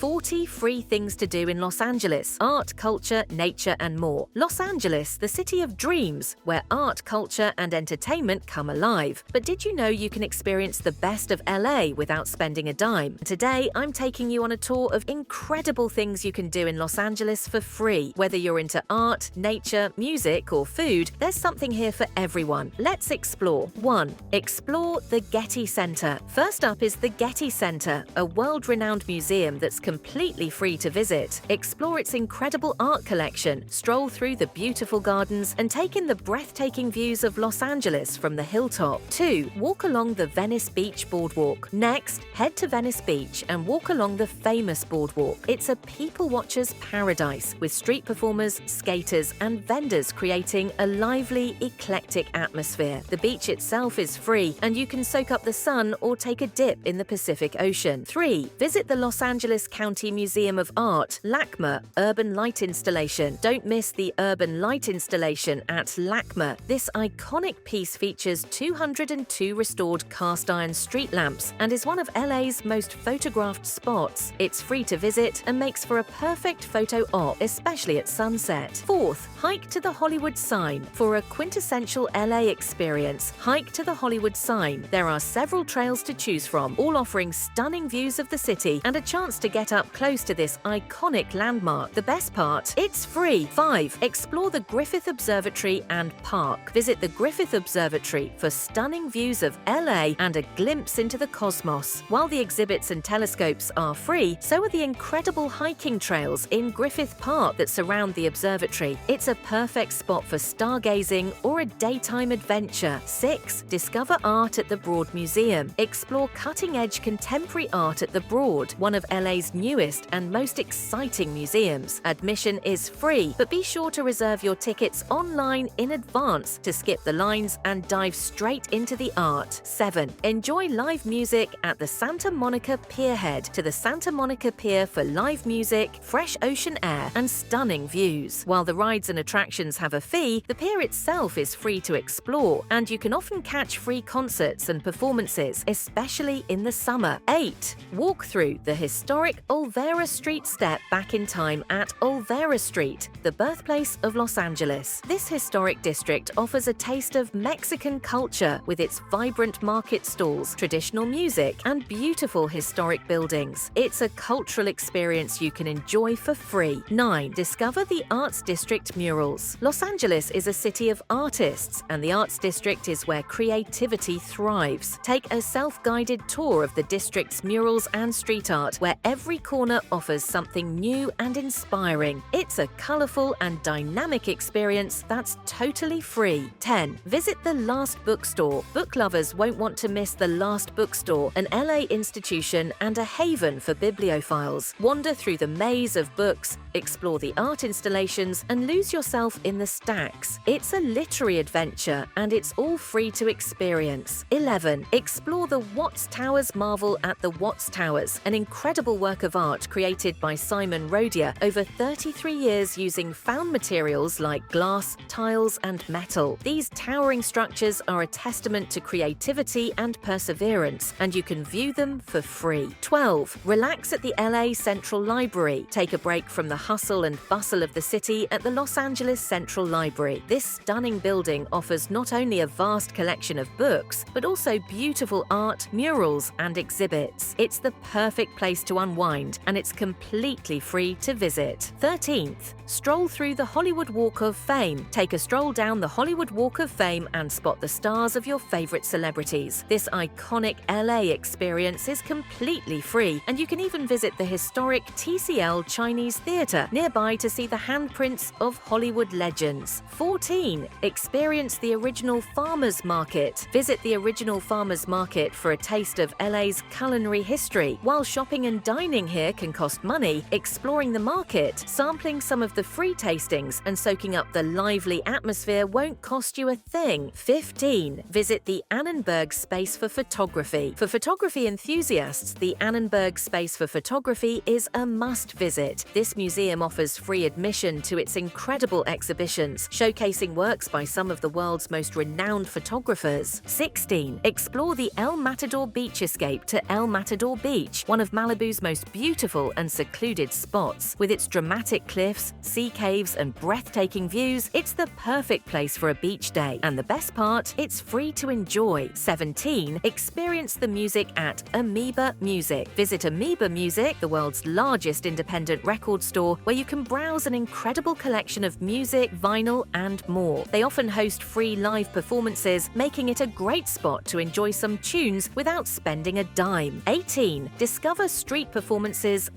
40 free things to do in Los Angeles: art, culture, nature, and more. Los Angeles, the city of dreams, where art, culture, and entertainment come alive. But did you know you can experience the best of LA without spending a dime? Today, I'm taking you on a tour of incredible things you can do in Los Angeles for free. Whether you're into art, nature, music, or food, there's something here for everyone. Let's explore. 1. Explore the Getty Center. First up is the Getty Center, a world-renowned museum that's completely free to visit. Explore its incredible art collection, stroll through the beautiful gardens, and take in the breathtaking views of Los Angeles from the hilltop. 2. Walk along the Venice Beach Boardwalk. Next, head to Venice Beach and walk along the famous Boardwalk. It's a people watcher's paradise, with street performers, skaters, and vendors creating a lively, eclectic atmosphere. The beach itself is free, and you can soak up the sun or take a dip in the Pacific Ocean. 3. Visit the Los Angeles County Museum of Art, LACMA, Urban Light Installation. Don't miss the Urban Light Installation at LACMA. This iconic piece features 202 restored cast-iron street lamps and is one of LA's most photographed spots. It's free to visit and makes for a perfect photo op, especially at sunset. 4th, hike to the Hollywood Sign. For a quintessential LA experience, hike to the Hollywood Sign. There are several trails to choose from, all offering stunning views of the city and a chance to get up close to this iconic landmark. The best part? It's free. 5. Explore the Griffith Observatory and Park. Visit the Griffith Observatory for stunning views of LA and a glimpse into the cosmos. While the exhibits and telescopes are free, so are the incredible hiking trails in Griffith Park that surround the observatory. It's a perfect spot for stargazing or a daytime adventure. 6. Discover art at the Broad Museum. Explore cutting-edge contemporary art at the Broad, one of LA's newest and most exciting museums. Admission is free, but be sure to reserve your tickets online in advance to skip the lines and dive straight into the art. 7. Enjoy live music at the Santa Monica Pier. Head to the Santa Monica Pier for live music, fresh ocean air, and stunning views. While the rides and attractions have a fee, the pier itself is free to explore, and you can often catch free concerts and performances, especially in the summer. 8. Walk through the historic Olivera Street. Step back in time at Olivera Street, the birthplace of Los Angeles. This historic district offers a taste of Mexican culture with its vibrant market stalls, traditional music, and beautiful historic buildings. It's a cultural experience you can enjoy for free. 9. Discover the Arts District Murals. Los Angeles is a city of artists, and the Arts District is where creativity thrives. Take a self-guided tour of the district's murals and street art, where every corner offers something new and inspiring. It's a colorful and dynamic experience that's totally free. 10. Visit the Last Bookstore. Book lovers won't want to miss the Last Bookstore, an LA institution and a haven for bibliophiles. Wander through the maze of books, explore the art installations, and lose yourself in the stacks. It's a literary adventure, and it's all free to experience. 11. Explore the Watts Towers marvel at the Watts Towers, an incredible work of art created by Simon Rodier over 33 years using found materials like glass, tiles, and metal. These towering structures are a testament to creativity and perseverance, and you can view them for free. 12. Relax at the LA Central Library. Take a break from the hustle and bustle of the city at the Los Angeles Central Library. This stunning building offers not only a vast collection of books, but also beautiful art, murals, and exhibits. It's the perfect place to unwind, and it's completely free to visit. 13th. Stroll through the Hollywood Walk of Fame. Take a stroll down the Hollywood Walk of Fame and spot the stars of your favorite celebrities. This iconic LA experience is completely free, and you can even visit the historic TCL Chinese Theater nearby to see the handprints of Hollywood legends. 14. Experience the original Farmers Market. Visit the original Farmers Market for a taste of LA's culinary history. While shopping and dining here can cost money, exploring the market, sampling some of the free tastings, and soaking up the lively atmosphere won't cost you a thing. 15. Visit the Annenberg Space for Photography. For photography enthusiasts, the Annenberg Space for Photography is a must visit. This museum offers free admission to its incredible exhibitions, showcasing works by some of the world's most renowned photographers. 16. Explore the El Matador Beach Escape to El Matador Beach, one of Malibu's most beautiful and secluded spots. With its dramatic cliffs, sea caves, and breathtaking views, it's the perfect place for a beach day. And the best part, it's free to enjoy. 17. Experience the music at Amoeba Music. Visit Amoeba Music, the world's largest independent record store, where you can browse an incredible collection of music, vinyl, and more. They often host free live performances, making it a great spot to enjoy some tunes without spending a dime. 18. Discover street performances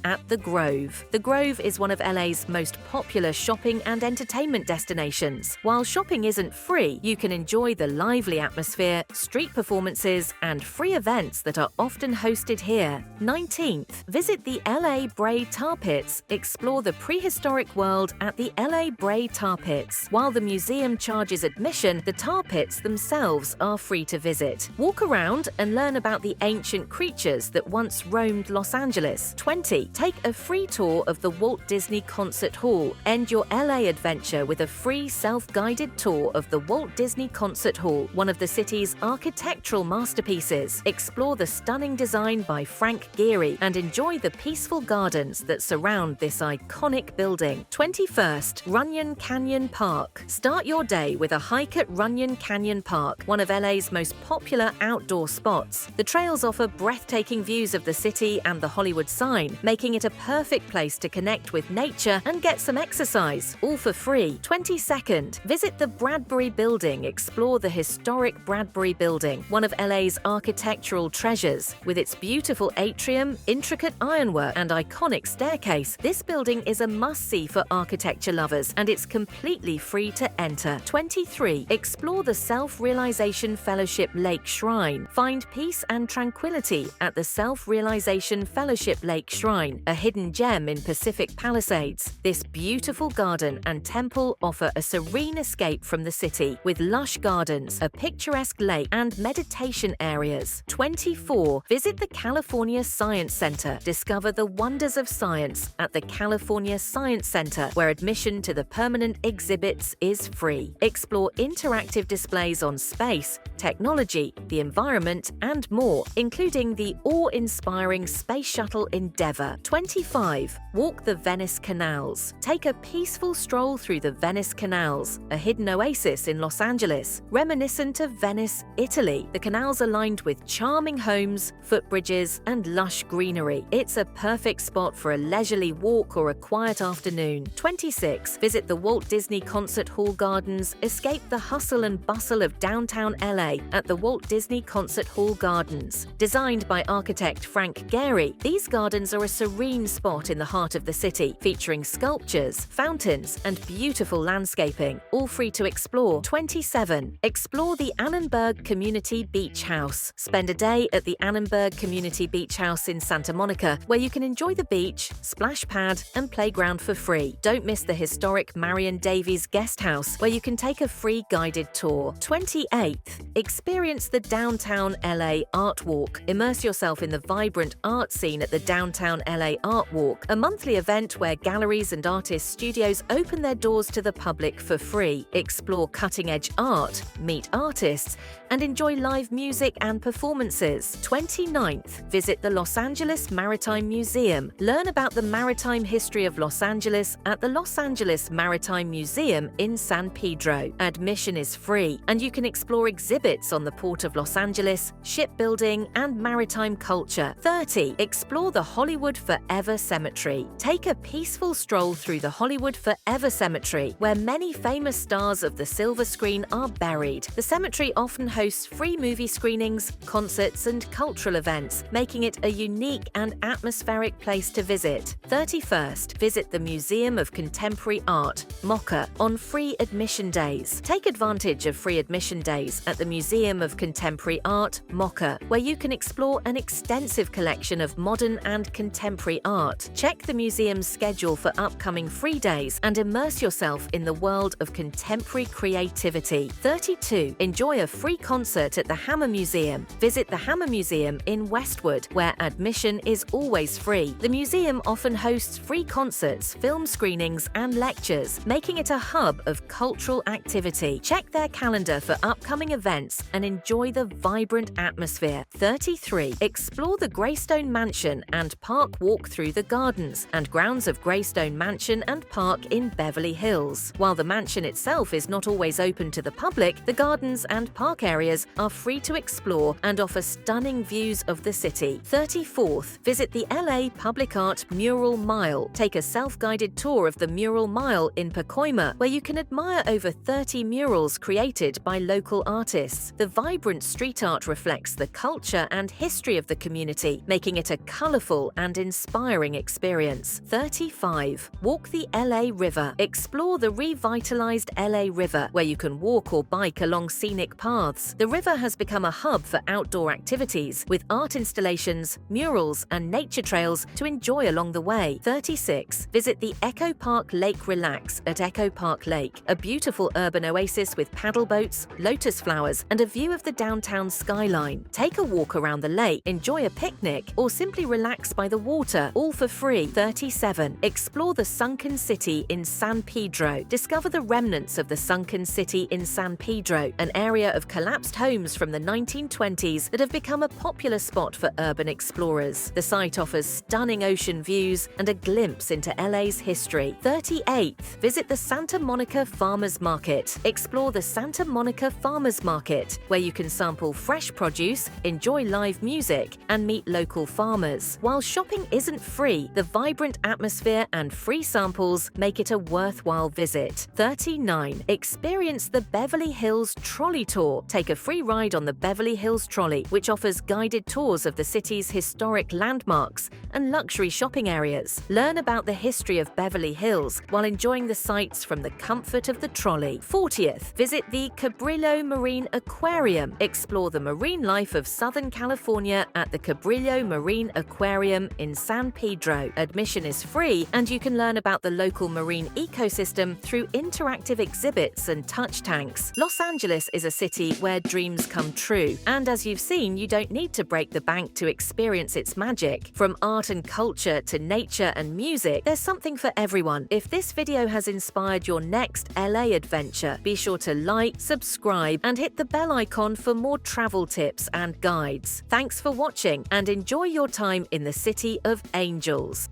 at The Grove. The Grove is one of LA's most popular shopping and entertainment destinations. While shopping isn't free, you can enjoy the lively atmosphere, street performances, and free events that are often hosted here. 19th. Visit the LA Bray Tar Pits. Explore the prehistoric world at the LA Bray Tar Pits. While the museum charges admission, the tar pits themselves are free to visit. Walk around and learn about the ancient creatures that once roamed Los Angeles. 20. Take a free tour of the Walt Disney Concert Hall. End your LA adventure with a free self-guided tour of the Walt Disney Concert Hall, one of the city's architectural masterpieces. Explore the stunning design by Frank Gehry and enjoy the peaceful gardens that surround this iconic building. 21st. Runyon Canyon Park. Start your day with a hike at Runyon Canyon Park, one of LA's most popular outdoor spots. The trails offer breathtaking views of the city and the Hollywood sign, making it a perfect place to connect with nature and get some exercise, all for free. 22nd. Visit the Bradbury Building. Explore the historic Bradbury Building, one of LA's architectural treasures. With its beautiful atrium, intricate ironwork, and iconic staircase, this building is a must-see for architecture lovers, and it's completely free to enter. 23. Explore the Self-Realization Fellowship Lake Shrine. Find peace and tranquility at the Self-Realization Fellowship Lake Shrine, a hidden gem in Pacific Palisades. This beautiful garden and temple offer a serene escape from the city, with lush gardens, a picturesque lake, and meditation areas. 24. Visit the California Science Center. Discover the wonders of science at the California Science Center, where admission to the permanent exhibits is free. Explore interactive displays on space, technology, the environment, and more, including the awe-inspiring Space Shuttle Endeavour. 25. Walk the Venice Canals. Take a peaceful stroll through the Venice Canals, a hidden oasis in Los Angeles, reminiscent of Venice, Italy. The canals are lined with charming homes, footbridges, and lush greenery. It's a perfect spot for a leisurely walk or a quiet afternoon. 26. Visit the Walt Disney Concert Hall Gardens. Escape the hustle and bustle of downtown LA at the Walt Disney Concert Hall Gardens. Designed by architect Frank Gehry, these gardens are a serene spot in the heart of the city, featuring sculptures, fountains, and beautiful landscaping, all free to explore. 27. Explore the Annenberg Community Beach House. Spend a day at the Annenberg Community Beach House in Santa Monica, where you can enjoy the beach, splash pad, and playground for free. Don't miss the historic Marion Davies Guest House, where you can take a free guided tour. 28th. Experience the Downtown LA Art Walk. Immerse yourself in the vibrant art scene at the Downtown LA Art Walk, a monthly event where galleries and artist studios open their doors to the public for free. Explore cutting-edge art, meet artists, and enjoy live music and performances. 29th. Visit the Los Angeles Maritime Museum. Learn about the maritime history of Los Angeles at the Los Angeles Maritime Museum in San Pedro. Admission is free, and you can explore exhibits on the Port of Los Angeles, shipbuilding, and maritime culture. 30. Explore the Hollywood Forever Cemetery. Take a peaceful stroll through the Hollywood Forever Cemetery, where many famous stars of the silver screen are buried. The cemetery often hosts free movie screenings, concerts, and cultural events, making it a unique and atmospheric place to visit. 31st. Visit the Museum of Contemporary Art, MoCA, on free admission days. Take advantage of free admission days at the Museum of Contemporary Art, MoCA, where you can explore an extensive collection of modern and contemporary art. Check the museum's schedule for upcoming free days and immerse yourself in the world of contemporary creativity. 32. Enjoy a free concert at the Hammer Museum. Visit the Hammer Museum in Westwood, where admission is always free. The museum often hosts free concerts, film screenings, and lectures, making it a hub of cultural activity. Check their calendar for upcoming events and enjoy the vibrant atmosphere. 33. Explore the Greystone Mansion and and park walk through the gardens and grounds of Greystone Mansion and Park in Beverly Hills. While the mansion itself is not always open to the public, the gardens and park areas are free to explore and offer stunning views of the city. 34th, visit the LA Public Art Mural Mile. Take a self-guided tour of the Mural Mile in Pacoima, where you can admire over 30 murals created by local artists. The vibrant street art reflects the culture and history of the community, making it a colorful and inspiring experience. 35. Walk the LA River. Explore the revitalized LA River, where you can walk or bike along scenic paths. The river has become a hub for outdoor activities, with art installations, murals, and nature trails to enjoy along the way. 36. Visit the Echo Park Lake Relax at Echo Park Lake, a beautiful urban oasis with paddle boats, lotus flowers, and a view of the downtown skyline. Take a walk around the lake, enjoy a picnic, or simply relax by the water, all for free. 37. Explore the sunken city in San Pedro. Discover the remnants of the sunken city in San Pedro, an area of collapsed homes from the 1920s that have become a popular spot for urban explorers. The site offers stunning ocean views and a glimpse into LA's history. 38th. Visit the Santa Monica Farmers Market. Explore the Santa Monica Farmers Market, where you can sample fresh produce, enjoy live music, and meet local farmers. While shopping isn't free, the vibrant atmosphere and free samples make it a worthwhile visit. 39. Experience the Beverly Hills Trolley Tour. Take a free ride on the Beverly Hills Trolley, which offers guided tours of the city's historic landmarks and luxury shopping areas. Learn about the history of Beverly Hills while enjoying the sights from the comfort of the trolley. 40th. Visit the Cabrillo Marine Aquarium. Explore the marine life of Southern California at the Cabrillo Marine Aquarium in San Pedro. Admission is free, and you can learn about the local marine ecosystem through interactive exhibits and touch tanks. Los Angeles is a city where dreams come true, and as you've seen, you don't need to break the bank to experience its magic. From art and culture to nature and music, there's something for everyone. If this video has inspired your next LA adventure, be sure to like, subscribe, and hit the bell icon for more travel tips and guides. Thanks for watching, and enjoy your time in the City of Angels.